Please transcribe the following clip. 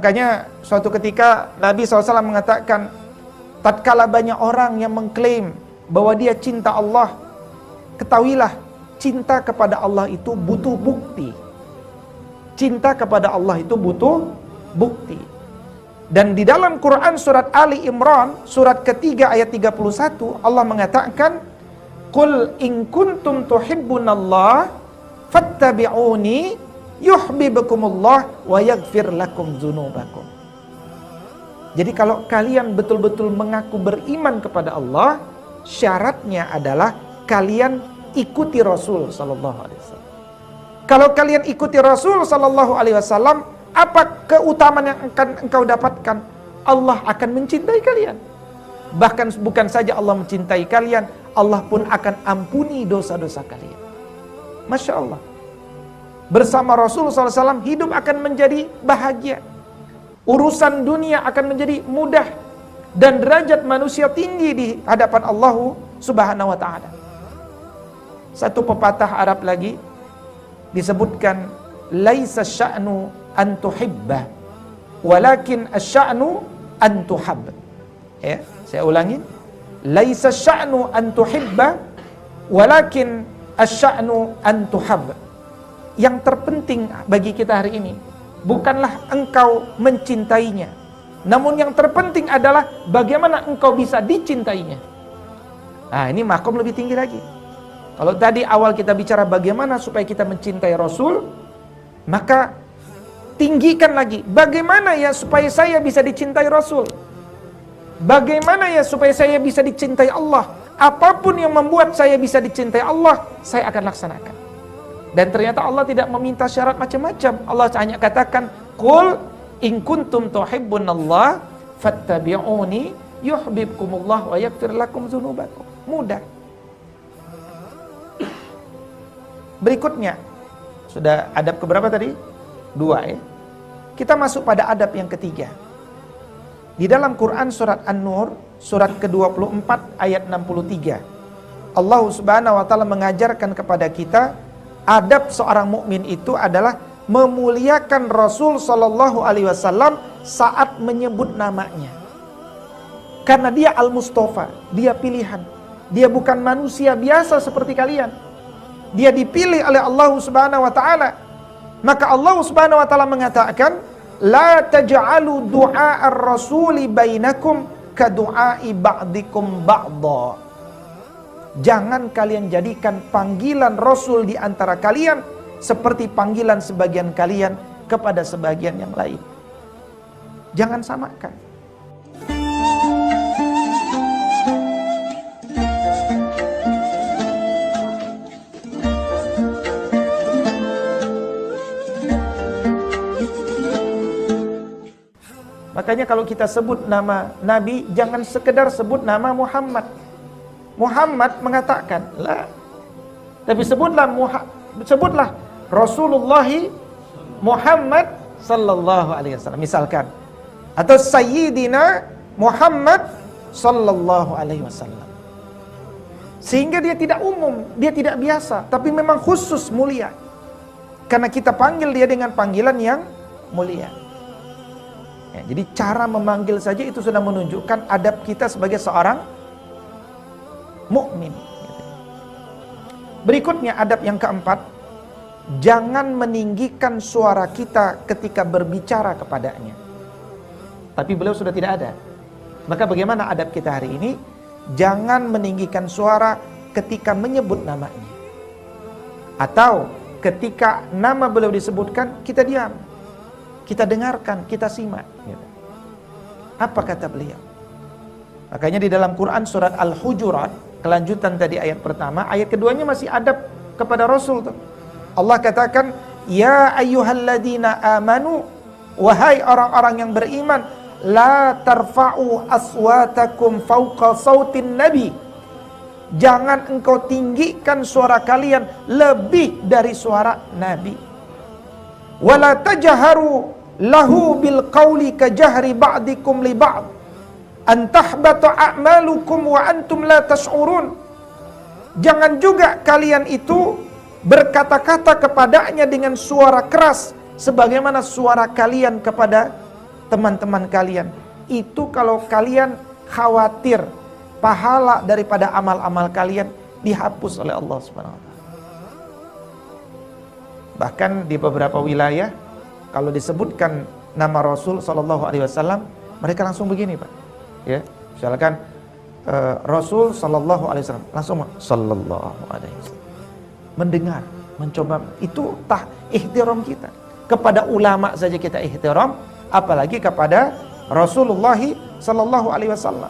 Makanya suatu ketika Nabi SAW mengatakan, tatkala banyak orang yang mengklaim bahwa dia cinta Allah, ketahuilah cinta kepada Allah itu butuh bukti. Cinta kepada Allah itu butuh bukti. Dan di dalam Quran surat Ali Imran surat ketiga ayat 31 Allah mengatakan, Qul in kuntum tuhibbunallah fattabi'uni yuhibbukumullah wa yaghfir lakum dzunubakum. Jadi kalau kalian betul-betul mengaku beriman kepada Allah, syaratnya adalah kalian ikuti Rasul sallallahu alaihi wasallam. Kalau kalian ikuti Rasul sallallahu alaihi wasallam, apa keutamaan yang akan engkau dapatkan? Allah akan mencintai kalian. Bahkan bukan saja Allah mencintai kalian, Allah pun akan ampuni dosa-dosa kalian. Masya Allah. Bersama Rasul SAW hidup akan menjadi bahagia. Urusan dunia akan menjadi mudah. Dan derajat manusia tinggi di hadapan Allah Subhanahu wa ta'ala. Satu pepatah Arab lagi disebutkan, laisa sya'nu an tuhibba walakin asya'nu an tuhab. Ya, saya ulangi. Laisa sya'nu an tuhibba walakin asya'nu an tuhab. Yang terpenting bagi kita hari ini bukanlah engkau mencintainya, namun yang terpenting adalah bagaimana engkau bisa dicintainya. Nah, ini makom lebih tinggi lagi. Kalau tadi awal kita bicara bagaimana supaya kita mencintai Rasul, maka tinggikan lagi, bagaimana ya supaya saya bisa dicintai Rasul? Bagaimana ya supaya saya bisa dicintai Allah? Apapun yang membuat saya bisa dicintai Allah, saya akan laksanakan. Dan ternyata Allah tidak meminta syarat macam-macam. Allah hanya katakan, Qul in kuntum tuhibbunallah fattabi'uni yuhibbukumullah wa yaghfir lakum dzunubakum. Mudah. Berikutnya, sudah adab keberapa tadi? 2 ya. Kita masuk pada adab yang ketiga. Di dalam Quran surat An-Nur surat ke-24 ayat 63, Allah Subhanahu wa taala mengajarkan kepada kita adab seorang mukmin itu adalah memuliakan Rasul sallallahu alaihi wasallam saat menyebut namanya. Karena dia Al-Mustafa, dia pilihan. Dia bukan manusia biasa seperti kalian. Dia dipilih oleh Allah Subhanahu wa taala. Maka Allah Subhanahu wa taala mengatakan, la taj'alu du'a ar-rasuli bainakum ka du'ai ba'dikum ba'dha. Jangan kalian jadikan panggilan Rasul di antara kalian seperti panggilan sebagian kalian kepada sebagian yang lain. Jangan samakan. Makanya kalau kita sebut nama Nabi, jangan sekedar sebut nama Muhammad. Muhammad mengatakan, lah. Tapi sebutlah Rasulullah Muhammad sallallahu alaihi wasallam misalkan, atau Sayyidina Muhammad sallallahu alaihi wasallam. Sehingga dia tidak umum, dia tidak biasa, tapi memang khusus mulia. Karena kita panggil dia dengan panggilan yang mulia. Ya, jadi cara memanggil saja itu sudah menunjukkan adab kita sebagai seorang mukmin. Berikutnya adab yang keempat, jangan meninggikan suara kita ketika berbicara kepadanya. Tapi beliau sudah tidak ada. Maka bagaimana adab kita hari ini? Jangan meninggikan suara ketika menyebut namanya. Atau ketika nama beliau disebutkan, kita diam. Kita dengarkan, kita simak. Apa kata beliau? Makanya di dalam Quran surat Al-Hujurat, kelanjutan tadi ayat pertama, ayat keduanya masih adab kepada Rasul tuh. Allah katakan, ya ayyuhalladzina amanu, wahai orang-orang yang beriman, la tarfa'u aswatakum fauqa sautin nabi. Jangan engkau tinggikan suara kalian lebih dari suara Nabi. Wala tajharu lahu bil qawli kajahri ba'dikum li ba'd an tahbata a'malukum wa antum la tash'urun. Jangan juga kalian itu berkata-kata kepadanya dengan suara keras sebagaimana suara kalian kepada teman-teman kalian. Itu kalau kalian khawatir pahala daripada amal-amal kalian dihapus oleh Allah Subhanahu wa taala. Bahkan di beberapa wilayah kalau disebutkan nama Rasul sallallahu alaihi wasallam, mereka langsung begini, Pak. Ya, misalkan Rasul sallallahu alaihi wasallam, langsung sallallahu alaihi wasallam. Mendengar, mencoba, itu ihtiram kita. Kepada ulama saja kita ihtiram, apalagi kepada Rasulullah sallallahu alaihi wasallam.